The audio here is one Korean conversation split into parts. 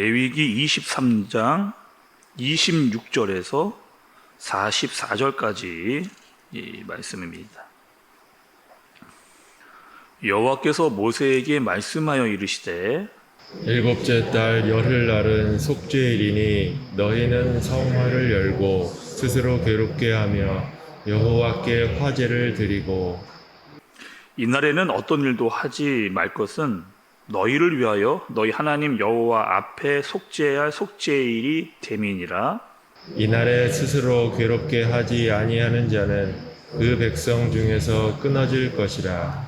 레위기 23장 26절에서 44절까지 이 말씀입니다. 여호와께서 모세에게 말씀하여 이르시되 일곱째 달 열흘날은 속죄일이니 너희는 성화를 열고 스스로 괴롭게 하며 여호와께 화제를 드리고 이날에는 어떤 일도 하지 말 것은 너희를 위하여 너희 하나님 여호와 앞에 속죄할 속죄일이 됨이니라. 이날에 스스로 괴롭게 하지 아니하는 자는 그 백성 중에서 끊어질 것이라.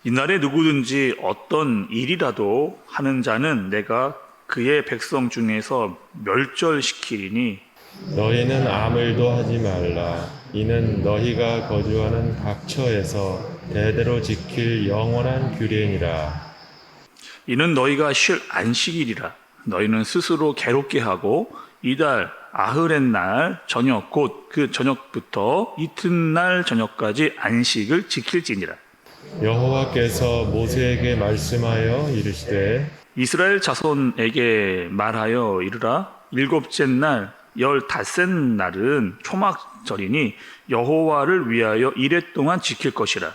이날에 누구든지 어떤 일이라도 하는 자는 내가 그의 백성 중에서 멸절시키리니 너희는 아무 일도 하지 말라. 이는 너희가 거주하는 각 처에서 대대로 지킬 영원한 규례니라. 이는 너희가 쉴 안식일이라. 너희는 스스로 괴롭게 하고 이달 아흐렛날 저녁 곧 그 저녁부터 이튿날 저녁까지 안식을 지킬지니라. 여호와께서 모세에게 말씀하여 이르시되 이스라엘 자손에게 말하여 이르라. 일곱째 날 15째 날은 초막절이니 여호와를 위하여 이레 동안 지킬 것이라.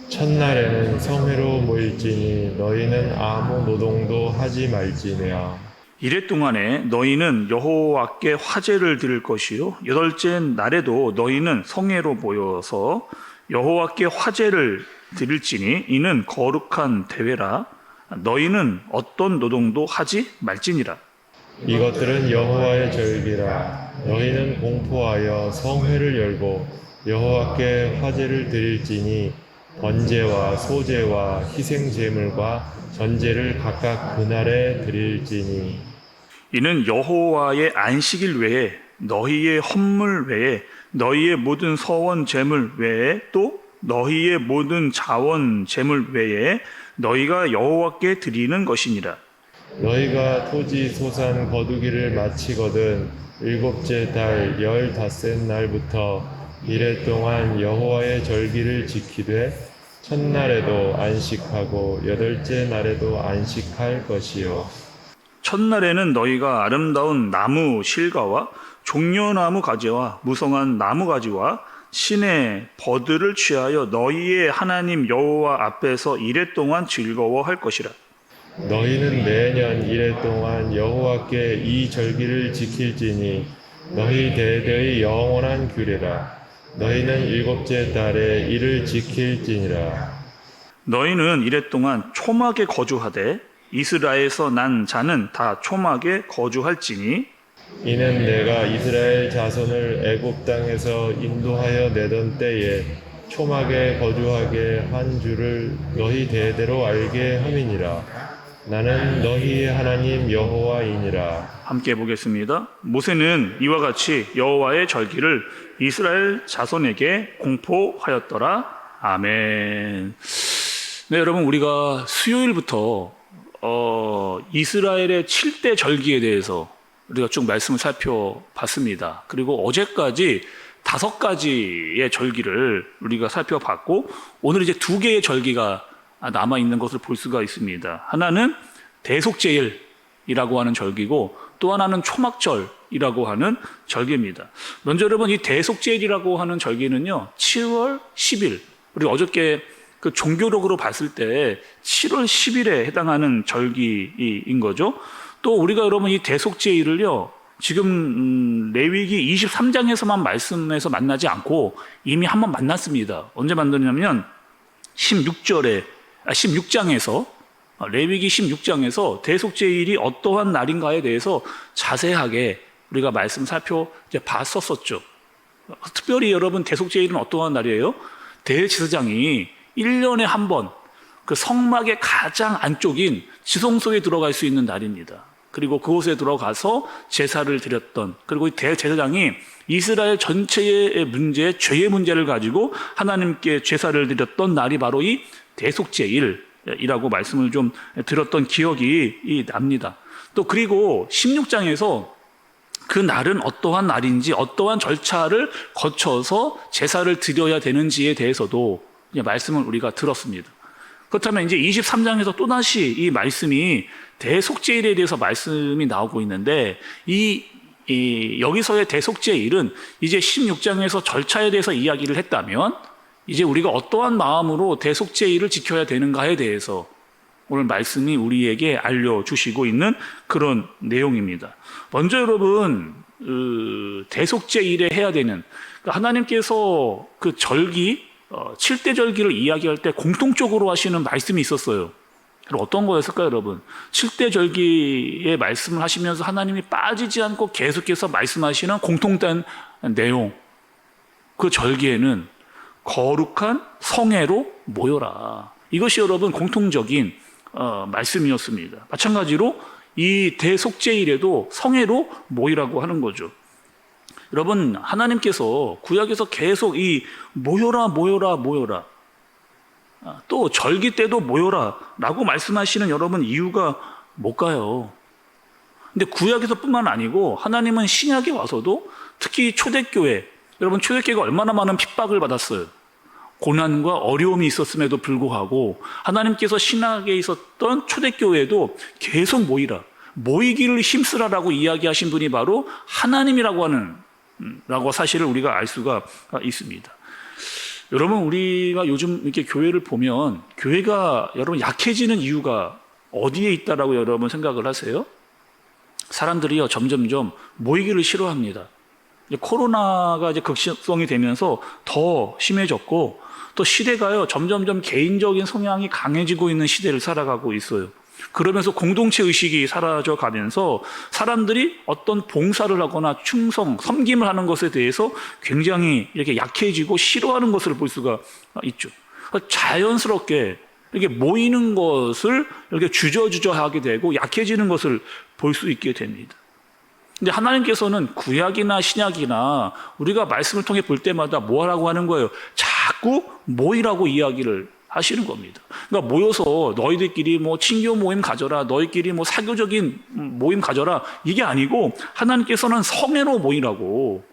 첫날에는 성회로 모일지니 너희는 아무 노동도 하지 말지니라. 이레 동안에 너희는 여호와께 화제를 드릴 것이요 여덟째 날에도 너희는 성회로 모여서 여호와께 화제를 드릴지니 이는 거룩한 대회라. 너희는 어떤 노동도 하지 말지니라. 이것들은 여호와의 절기라. 너희는 공포하여 성회를 열고 여호와께 화제를 드릴지니 번제와 소제와 희생 제물과 전제를 각각 그날에 드릴지니 이는 여호와의 안식일 외에 너희의 헌물 외에 너희의 모든 서원 제물 외에 또 너희의 모든 자원 제물 외에 너희가 여호와께 드리는 것이니라. 너희가 토지 소산 거두기를 마치거든 일곱째 달 15째 날부터 이레 동안 여호와의 절기를 지키되 첫날에도 안식하고 여덟째 날에도 안식할 것이요. 첫날에는 너희가 아름다운 나무 실과와 종려나무 가지와 무성한 나무 가지와 신의 버들을 취하여 너희의 하나님 여호와 앞에서 이레 동안 즐거워할 것이라. 너희는 매년 이레 동안 여호와께 이 절기를 지킬지니 너희 대대의 영원한 규례라. 너희는 일곱째 달에 이를 지킬지니라. 너희는 이레 동안 초막에 거주하되 이스라엘에서 난 자는 다 초막에 거주할지니 이는 내가 이스라엘 자손을 애굽 땅에서 인도하여 내던 때에 초막에 거주하게 한 줄을 너희 대대로 알게 함이니라. 나는 너희의 하나님 여호와이니라. 함께 보겠습니다. 모세는 이와 같이 여호와의 절기를 이스라엘 자손에게 공포하였더라. 아멘. 네, 여러분, 우리가 수요일부터 이스라엘의 7대 절기에 대해서 우리가 쭉 말씀을 살펴봤습니다. 그리고 어제까지 5가지의 절기를 우리가 살펴봤고 오늘 이제 2개의 절기가 남아있는 것을 볼 수가 있습니다. 하나는 대속죄일이라고 하는 절기고 또 하나는 초막절이라고 하는 절기입니다. 먼저 여러분, 이 대속죄일이라고 하는 절기는요 7월 10일, 우리 어저께 그 종교력으로 봤을 때 7월 10일에 해당하는 절기인 거죠. 또 우리가 여러분 이 대속죄일을요 지금 레위기 23장에서만 말씀해서 만나지 않고 이미 한번 만났습니다. 언제 만났냐면 16장에서 레위기 16장에서 대속죄일이 어떠한 날인가에 대해서 자세하게 우리가 말씀 살펴봤었죠. 특별히 여러분 대속죄일은 어떠한 날이에요? 대제사장이 1년에 한 번 그 성막의 가장 안쪽인 지성소에 들어갈 수 있는 날입니다. 그리고 그곳에 들어가서 제사를 드렸던, 그리고 대제사장이 이스라엘 전체의 문제, 죄의 문제를 가지고 하나님께 제사를 드렸던 날이 바로 이 대속죄일이라고 말씀을 좀 드렸던 기억이 납니다. 또 그리고 16장에서 그 날은 어떠한 날인지 어떠한 절차를 거쳐서 제사를 드려야 되는지에 대해서도 말씀을 우리가 들었습니다. 그렇다면 이제 23장에서 또다시 이 말씀이 대속죄일에 대해서 말씀이 나오고 있는데 여기서의 대속죄일은 이제 16장에서 절차에 대해서 이야기를 했다면 이제 우리가 어떠한 마음으로 대속죄일을 지켜야 되는가에 대해서 오늘 말씀이 우리에게 알려주시고 있는 그런 내용입니다. 먼저 여러분 대속죄일에 해야 되는 하나님께서 그 절기 7대 절기를 이야기할 때 공통적으로 하시는 말씀이 있었어요. 그럼 어떤 거였을까요, 여러분? 7대 절기의 말씀을 하시면서 하나님이 빠지지 않고 계속해서 말씀하시는 공통된 내용. 그 절기에는 거룩한 성회로 모여라. 이것이 여러분 공통적인 말씀이었습니다. 마찬가지로 이 대속죄일에도 성회로 모이라고 하는 거죠. 여러분, 하나님께서 구약에서 계속 이 모여라 또 절기 때도 모여라 라고 말씀하시는 여러분 이유가 뭘까요? 근데 구약에서 뿐만 아니고 하나님은 신약에 와서도 특히 초대교회, 여러분 초대교회가 얼마나 많은 핍박을 받았어요. 고난과 어려움이 있었음에도 불구하고 하나님께서 신약에 있었던 초대교회에도 계속 모이기를 힘쓰라라고 이야기하신 분이 바로 하나님이라고 하는 라고 사실을 우리가 알 수가 있습니다. 여러분, 우리가 요즘 이렇게 교회를 보면 교회가 여러분 약해지는 이유가 어디에 있다라고 여러분 생각을 하세요? 사람들이요 점점점 모이기를 싫어합니다. 이제 코로나가 이제 극성이 되면서 더 심해졌고 또 시대가요 점점점 개인적인 성향이 강해지고 있는 시대를 살아가고 있어요. 그러면서 공동체 의식이 사라져 가면서 사람들이 어떤 봉사를 하거나 섬김을 하는 것에 대해서 굉장히 이렇게 약해지고 싫어하는 것을 볼 수가 있죠. 자연스럽게 이렇게 모이는 것을 이렇게 주저하게 되고 약해지는 것을 볼 수 있게 됩니다. 근데 하나님께서는 구약이나 신약이나 우리가 말씀을 통해 볼 때마다 뭐 하라고 하는 거예요? 자꾸 모이라고 이야기를 하시는 겁니다. 그러니까 모여서 너희들끼리 뭐 친교 모임 가져라, 너희끼리 뭐 사교적인 모임 가져라, 이게 아니고 하나님께서는 성회로 모이라고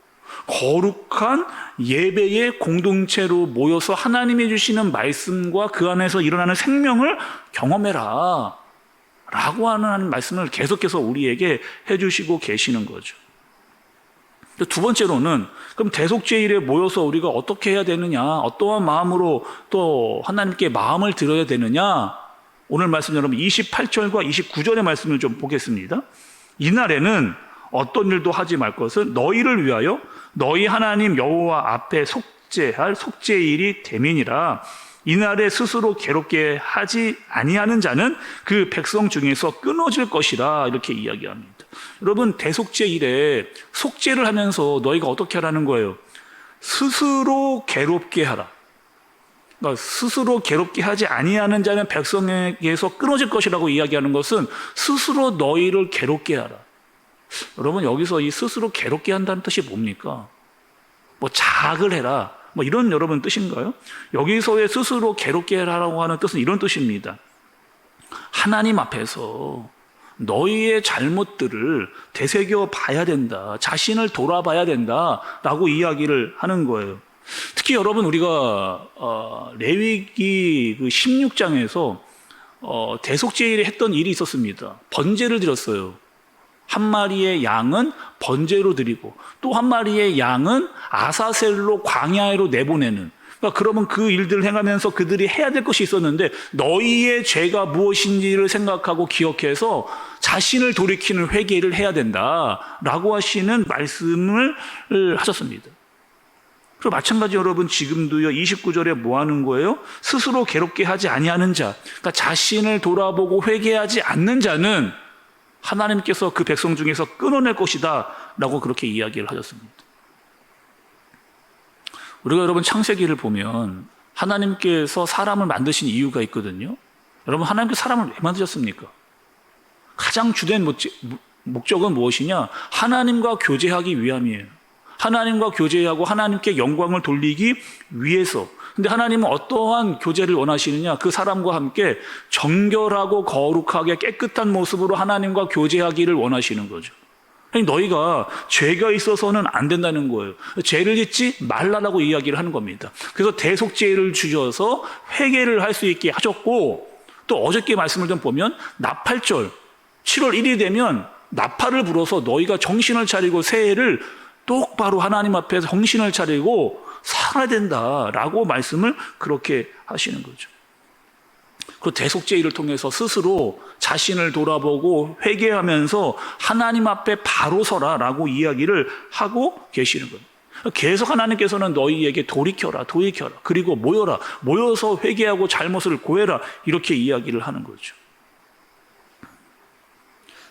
거룩한 예배의 공동체로 모여서 하나님이 주시는 말씀과 그 안에서 일어나는 생명을 경험해라 라고 하는 말씀을 계속해서 우리에게 해주시고 계시는 거죠. 두 번째로는 그럼 대속죄일에 모여서 우리가 어떻게 해야 되느냐, 어떠한 마음으로 또 하나님께 마음을 드려야 되느냐, 오늘 말씀 여러분 28절과 29절의 말씀을 좀 보겠습니다. 이날에는 어떤 일도 하지 말 것은 너희를 위하여 너희 하나님 여호와 앞에 속죄할 속죄일이 됨이니라. 이날에 스스로 괴롭게 하지 아니하는 자는 그 백성 중에서 끊어질 것이라, 이렇게 이야기합니다. 여러분, 대속죄일에 속죄를 하면서 너희가 어떻게 하라는 거예요? 스스로 괴롭게 하라. 그러니까 스스로 괴롭게 하지 아니하는 자는 백성에게서 끊어질 것이라고 이야기하는 것은 스스로 너희를 괴롭게 하라. 여러분, 여기서 이 스스로 괴롭게 한다는 뜻이 뭡니까? 뭐 자학을 해라, 뭐 이런 여러분 뜻인가요? 여기서의 스스로 괴롭게 하라고 하는 뜻은 이런 뜻입니다. 하나님 앞에서 너희의 잘못들을 되새겨 봐야 된다, 자신을 돌아봐야 된다라고 이야기를 하는 거예요. 특히 여러분, 우리가 레위기 그 16장에서 대속죄일에 했던 일이 있었습니다. 번제를 드렸어요. 한 마리의 양은 번제로 드리고 또 한 마리의 양은 아사셀로 광야로 내보내는, 그러니까 그러면 그 일들을 행하면서 그들이 해야 될 것이 있었는데 너희의 죄가 무엇인지를 생각하고 기억해서 자신을 돌이키는 회개를 해야 된다라고 하시는 말씀을 하셨습니다. 그리고 마찬가지 여러분, 지금도요 29절에 뭐 하는 거예요? 스스로 괴롭게 하지 아니하는 자, 그러니까 자신을 돌아보고 회개하지 않는 자는 하나님께서 그 백성 중에서 끊어낼 것이다 라고 그렇게 이야기를 하셨습니다. 우리가 여러분 창세기를 보면 하나님께서 사람을 만드신 이유가 있거든요. 여러분, 하나님께서 사람을 왜 만드셨습니까? 가장 주된 목적은 무엇이냐? 하나님과 교제하기 위함이에요. 하나님과 교제하고 하나님께 영광을 돌리기 위해서. 근데 하나님은 어떠한 교제를 원하시느냐? 그 사람과 함께 정결하고 거룩하게 깨끗한 모습으로 하나님과 교제하기를 원하시는 거죠. 아니, 너희가 죄가 있어서는 안 된다는 거예요. 죄를 짓지 말라라고 이야기를 하는 겁니다. 그래서 대속죄를 주셔서 회개를 할 수 있게 하셨고, 또 어저께 말씀을 좀 보면 나팔절 7월 1일이 되면 나팔을 불어서 너희가 정신을 차리고 새해를 똑바로 하나님 앞에서 정신을 차리고 살아야 된다라고 말씀을 그렇게 하시는 거죠. 그 대속죄를 통해서 스스로 자신을 돌아보고 회개하면서 하나님 앞에 바로 서라라고 이야기를 하고 계시는 거예요. 계속 하나님께서는 너희에게 돌이켜라 그리고 모여서 회개하고 잘못을 고해라 이렇게 이야기를 하는 거죠.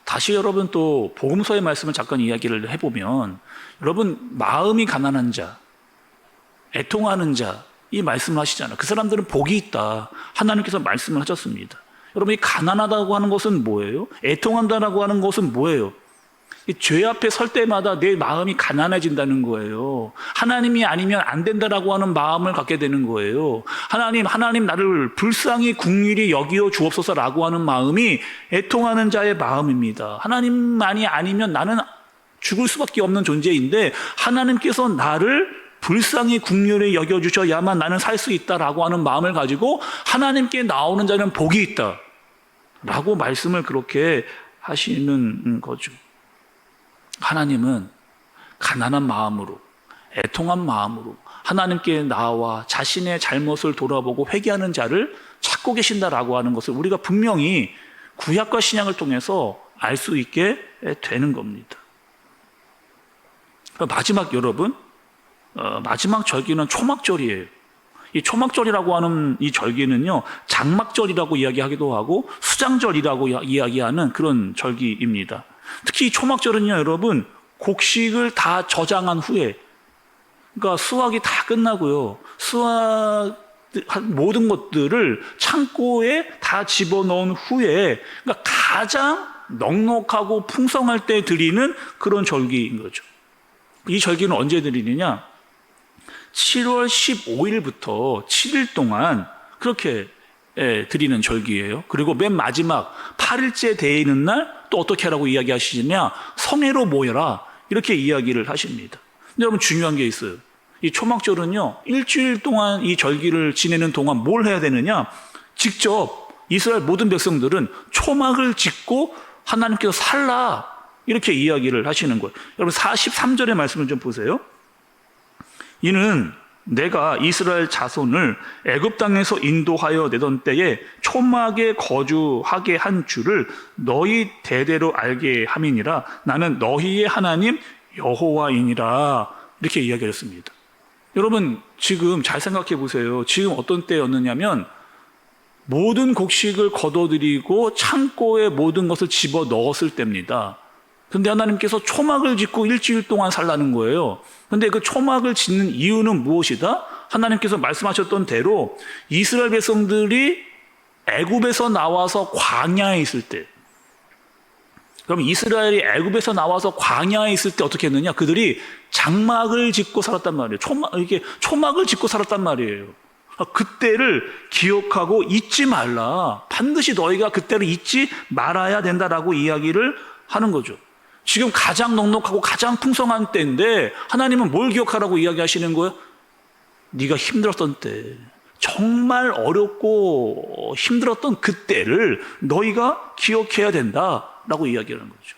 다시 여러분 또 복음서의 말씀을 잠깐 이야기를 해보면, 여러분 마음이 가난한 자, 애통하는 자, 이 말씀을 하시잖아요. 그 사람들은 복이 있다. 하나님께서 말씀을 하셨습니다. 여러분, 이 가난하다고 하는 것은 뭐예요? 애통한다라고 하는 것은 뭐예요? 이 죄 앞에 설 때마다 내 마음이 가난해진다는 거예요. 하나님이 아니면 안 된다라고 하는 마음을 갖게 되는 거예요. 하나님 나를 불쌍히 긍휼히 여기어 주옵소서라고 하는 마음이 애통하는 자의 마음입니다. 하나님만이 아니면 나는 죽을 수밖에 없는 존재인데 하나님께서 나를 불쌍히 긍휼히 여겨주셔야만 나는 살 수 있다라고 하는 마음을 가지고 하나님께 나오는 자는 복이 있다 라고 말씀을 그렇게 하시는 거죠. 하나님은 가난한 마음으로, 애통한 마음으로 하나님께 나와 자신의 잘못을 돌아보고 회개하는 자를 찾고 계신다라고 하는 것을 우리가 분명히 구약과 신약을 통해서 알 수 있게 되는 겁니다. 마지막 여러분, 마지막 절기는 초막절이에요. 이 초막절이라고 하는 이 절기는요, 장막절이라고 이야기하기도 하고 수장절이라고 이야기하는 그런 절기입니다. 특히 이 초막절은요, 여러분, 곡식을 다 저장한 후에, 그러니까 수확이 다 끝나고요, 모든 것들을 창고에 다 집어넣은 후에, 그러니까 가장 넉넉하고 풍성할 때 드리는 그런 절기인 거죠. 이 절기는 언제 드리느냐? 7월 15일부터 7일 동안 그렇게 드리는 절기예요. 그리고 맨 마지막 8일째 되는 날 또 어떻게 하라고 이야기하시느냐? 성회로 모여라 이렇게 이야기를 하십니다. 근데 여러분 중요한 게 있어요. 이 초막절은요, 일주일 동안 이 절기를 지내는 동안 뭘 해야 되느냐? 직접 이스라엘 모든 백성들은 초막을 짓고 하나님께서 살라 이렇게 이야기를 하시는 거예요. 여러분 43절의 말씀을 좀 보세요. 이는 내가 이스라엘 자손을 애굽 땅에서 인도하여 내던 때에 초막에 거주하게 한 줄을 너희 대대로 알게 함이니라. 나는 너희의 하나님 여호와이니라. 이렇게 이야기했습니다. 여러분 지금 잘 생각해 보세요. 지금 어떤 때였느냐면 모든 곡식을 거둬들이고 창고에 모든 것을 집어 넣었을 때입니다. 근데 하나님께서 초막을 짓고 일주일 동안 살라는 거예요. 근데 그 초막을 짓는 이유는 무엇이다? 하나님께서 말씀하셨던 대로 이스라엘 백성들이 애굽에서 나와서 광야에 있을 때, 그럼 이스라엘이 애굽에서 나와서 광야에 있을 때 어떻게 했느냐? 그들이 장막을 짓고 살았단 말이에요. 초막을 짓고 살았단 말이에요. 그때를 기억하고 잊지 말라. 반드시 너희가 그때를 잊지 말아야 된다라고 이야기를 하는 거죠. 지금 가장 넉넉하고 가장 풍성한 때인데 하나님은 뭘 기억하라고 이야기하시는 거예요? 네가 힘들었던 때, 정말 어렵고 힘들었던 그때를 너희가 기억해야 된다라고 이야기하는 거죠.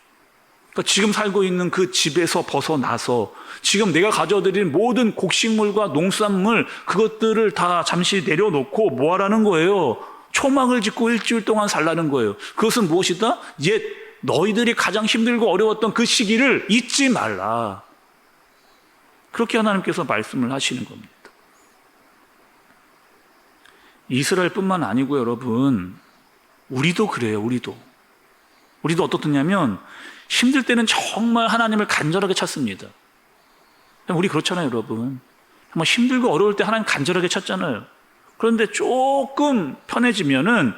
그러니까 지금 살고 있는 그 집에서 벗어나서 지금 내가 가져드린 모든 곡식물과 농산물 그것들을 다 잠시 내려놓고 뭐 하라는 거예요? 초막을 짓고 일주일 동안 살라는 거예요. 그것은 무엇이다? 옛 너희들이 가장 힘들고 어려웠던 그 시기를 잊지 말라. 그렇게 하나님께서 말씀을 하시는 겁니다. 이스라엘뿐만 아니고 여러분, 우리도 그래요. 우리도 어떻냐면 힘들 때는 정말 하나님을 간절하게 찾습니다. 우리 그렇잖아요, 여러분. 정말 힘들고 어려울 때 하나님 간절하게 찾잖아요. 그런데 조금 편해지면은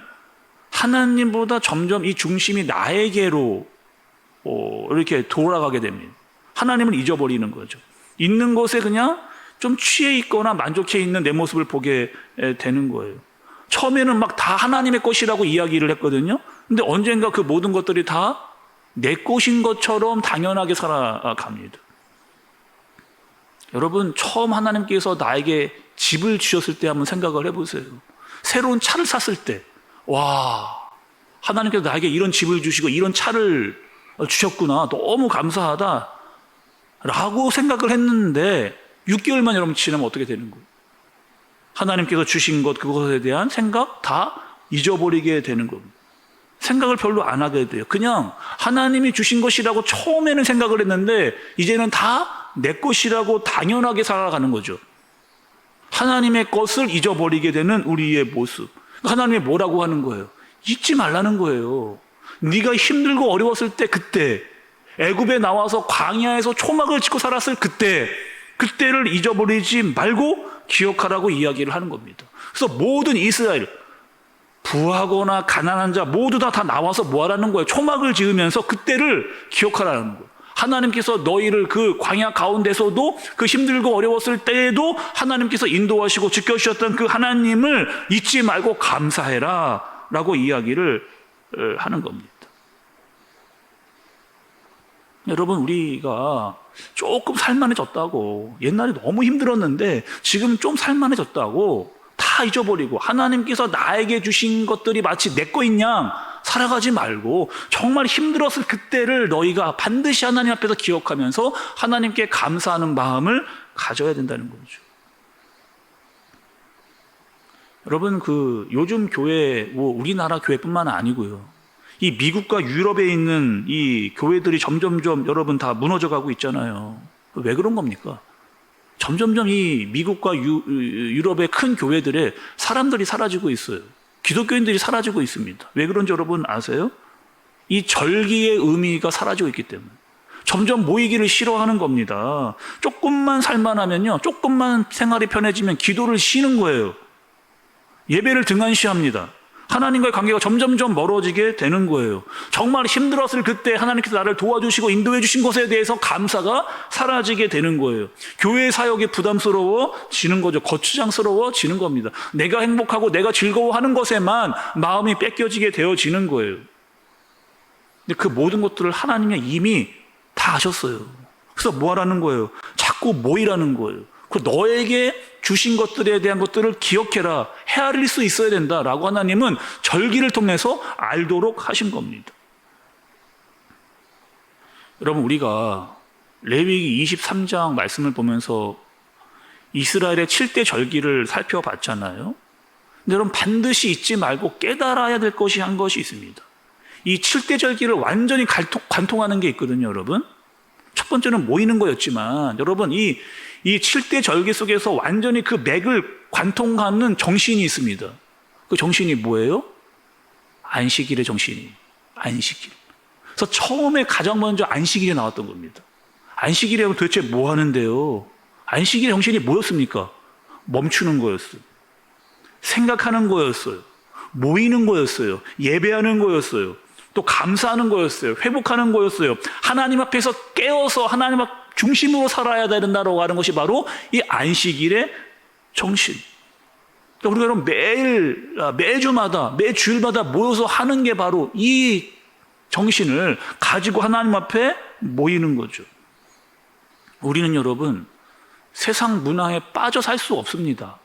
하나님보다 점점 이 중심이 나에게로 이렇게 돌아가게 됩니다. 하나님을 잊어버리는 거죠. 있는 것에 그냥 좀 취해 있거나 만족해 있는 내 모습을 보게 되는 거예요. 처음에는 막 다 하나님의 것이라고 이야기를 했거든요. 근데 언젠가 그 모든 것들이 다 내 것인 것처럼 당연하게 살아갑니다. 여러분, 처음 하나님께서 나에게 집을 주셨을 때 한번 생각을 해보세요. 새로운 차를 샀을 때, 와, 하나님께서 나에게 이런 집을 주시고 이런 차를 주셨구나, 너무 감사하다 라고 생각을 했는데 6개월만 여러분 지나면 어떻게 되는 거예요? 하나님께서 주신 것, 그것에 대한 생각 다 잊어버리게 되는 겁니다. 생각을 별로 안 하게 돼요. 그냥 하나님이 주신 것이라고 처음에는 생각을 했는데 이제는 다 내 것이라고 당연하게 살아가는 거죠. 하나님의 것을 잊어버리게 되는 우리의 모습. 하나님이 뭐라고 하는 거예요? 잊지 말라는 거예요. 네가 힘들고 어려웠을 때, 그때 애굽에 나와서 광야에서 초막을 짓고 살았을 그때를 잊어버리지 말고 기억하라고 이야기를 하는 겁니다. 그래서 모든 이스라엘, 부하거나 가난한 자 모두 다 나와서 뭐 하라는 거예요? 초막을 지으면서 그때를 기억하라는 거예요. 하나님께서 너희를 그 광야 가운데서도 그 힘들고 어려웠을 때에도 하나님께서 인도하시고 지켜주셨던 그 하나님을 잊지 말고 감사해라 라고 이야기를 하는 겁니다. 여러분, 우리가 조금 살만해졌다고, 옛날에 너무 힘들었는데 지금 좀 살만해졌다고 다 잊어버리고 하나님께서 나에게 주신 것들이 마치 내 거인 양 살아가지 말고 정말 힘들었을 그때를 너희가 반드시 하나님 앞에서 기억하면서 하나님께 감사하는 마음을 가져야 된다는 거죠. 여러분, 요즘 교회, 우리나라 교회뿐만 아니고요, 이 미국과 유럽에 있는 이 교회들이 점점점 여러분 다 무너져가고 있잖아요. 왜 그런 겁니까? 점점점 이 미국과 유럽의 큰 교회들에 사람들이 사라지고 있어요. 기독교인들이 사라지고 있습니다. 왜 그런지 여러분 아세요? 이 절기의 의미가 사라지고 있기 때문에. 점점 모이기를 싫어하는 겁니다. 조금만 살만하면요, 조금만 생활이 편해지면 기도를 쉬는 거예요. 예배를 등한시합니다. 하나님과의 관계가 점점점 멀어지게 되는 거예요. 정말 힘들었을 그때 하나님께서 나를 도와주시고 인도해 주신 것에 대해서 감사가 사라지게 되는 거예요. 교회 사역이 부담스러워지는 거죠. 거추장스러워지는 겁니다. 내가 행복하고 내가 즐거워하는 것에만 마음이 뺏겨지게 되어지는 거예요. 근데 그 모든 것들을 하나님이 이미 다 아셨어요. 그래서 뭐 하라는 거예요? 자꾸 모이라는 거예요. 그 너에게 주신 것들에 대한 것들을 기억해라, 헤아릴 수 있어야 된다라고 하나님은 절기를 통해서 알도록 하신 겁니다. 여러분, 우리가 레위기 23장 말씀을 보면서 이스라엘의 7대 절기를 살펴봤잖아요. 근데 여러분, 반드시 잊지 말고 깨달아야 될 것이 한 것이 있습니다. 이 7대 절기를 완전히 관통하는 게 있거든요, 여러분. 첫 번째는 모이는 거였지만, 여러분, 이 7대 절기 속에서 완전히 그 맥을 관통하는 정신이 있습니다. 그 정신이 뭐예요? 안식일의 정신이. 안식일. 그래서 처음에 가장 먼저 안식일이 나왔던 겁니다. 안식일에 도대체 뭐 하는데요? 안식일의 정신이 뭐였습니까? 멈추는 거였어요. 생각하는 거였어요. 모이는 거였어요. 예배하는 거였어요. 또 감사하는 거였어요. 회복하는 거였어요. 하나님 앞에서 깨어서 하나님 앞 중심으로 살아야 된다고 하는 것이 바로 이 안식일의 정신. 그러니까 우리가 매주마다, 매주일마다 모여서 하는 게 바로 이 정신을 가지고 하나님 앞에 모이는 거죠. 우리는 여러분, 세상 문화에 빠져 살 수 없습니다.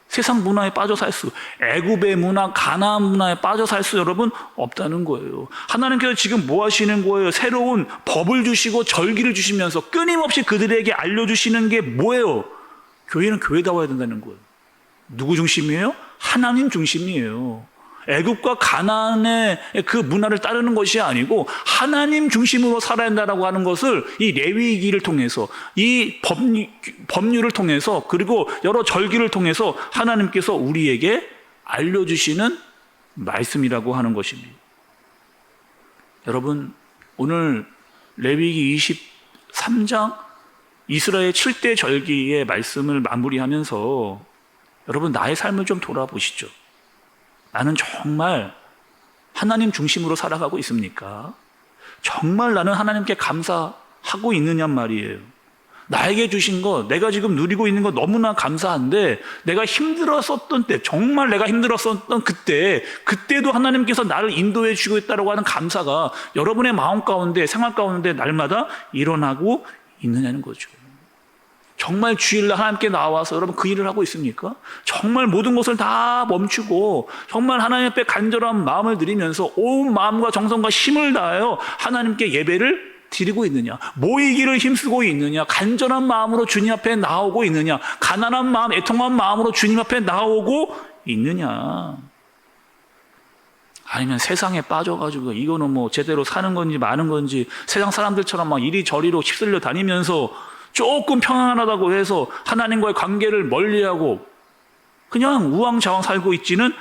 세상 문화에 빠져 살 수, 애굽의 문화, 가나안 문화에 빠져 살 수 여러분 없다는 거예요. 하나님께서 지금 뭐 하시는 거예요? 새로운 법을 주시고 절기를 주시면서 끊임없이 그들에게 알려주시는 게 뭐예요? 교회는 교회다워야 된다는 거예요. 누구 중심이에요? 하나님 중심이에요. 애굽과 가나안의 그 문화를 따르는 것이 아니고 하나님 중심으로 살아야 한다고 하는 것을 이 레위기를 통해서, 이 법률을 통해서, 그리고 여러 절기를 통해서 하나님께서 우리에게 알려주시는 말씀이라고 하는 것입니다. 여러분, 오늘 레위기 23장 이스라엘 7대 절기의 말씀을 마무리하면서 여러분, 나의 삶을 좀 돌아보시죠. 나는 정말 하나님 중심으로 살아가고 있습니까? 정말 나는 하나님께 감사하고 있느냐 말이에요. 나에게 주신 것, 내가 지금 누리고 있는 것 너무나 감사한데 내가 힘들었었던 때, 정말 내가 힘들었었던 그때도 하나님께서 나를 인도해 주시고 있다고 하는 감사가 여러분의 마음 가운데, 생활 가운데 날마다 일어나고 있느냐는 거죠. 정말 주일날 하나님께 나와서 여러분 그 일을 하고 있습니까? 정말 모든 것을 다 멈추고 정말 하나님 앞에 간절한 마음을 드리면서 온 마음과 정성과 힘을 다하여 하나님께 예배를 드리고 있느냐, 모이기를 힘쓰고 있느냐, 간절한 마음으로 주님 앞에 나오고 있느냐, 가난한 마음, 애통한 마음으로 주님 앞에 나오고 있느냐, 아니면 세상에 빠져가지고 이거는 뭐 제대로 사는 건지 마는 건지 세상 사람들처럼 막 이리저리로 휩쓸려 다니면서 조금 평안하다고 해서 하나님과의 관계를 멀리하고 그냥 우왕좌왕 살고 있지는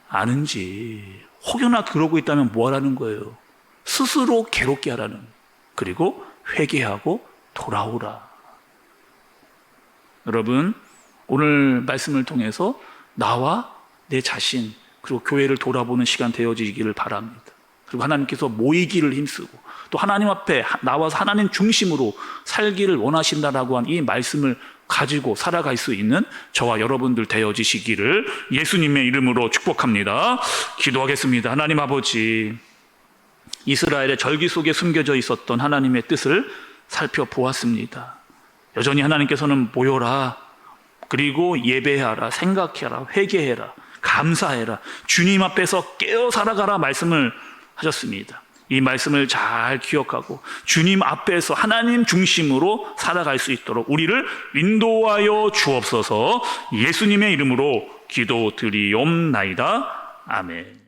않은지, 혹여나 그러고 있다면 뭐 하라는 거예요? 스스로 괴롭게 하라는, 그리고 회개하고 돌아오라. 여러분, 오늘 말씀을 통해서 나와 내 자신 그리고 교회를 돌아보는 시간 되어지기를 바랍니다. 그리고 하나님께서 모이기를 힘쓰고 또 하나님 앞에 나와서 하나님 중심으로 살기를 원하신다라고 한 이 말씀을 가지고 살아갈 수 있는 저와 여러분들 되어지시기를 예수님의 이름으로 축복합니다. 기도하겠습니다. 하나님 아버지, 이스라엘의 절기 속에 숨겨져 있었던 하나님의 뜻을 살펴보았습니다. 여전히 하나님께서는 모여라, 그리고 예배하라, 생각해라, 회개해라, 감사해라, 주님 앞에서 깨어 살아가라 말씀을 하셨습니다. 이 말씀을 잘 기억하고 주님 앞에서 하나님 중심으로 살아갈 수 있도록 우리를 인도하여 주옵소서. 예수님의 이름으로 기도드리옵나이다. 아멘.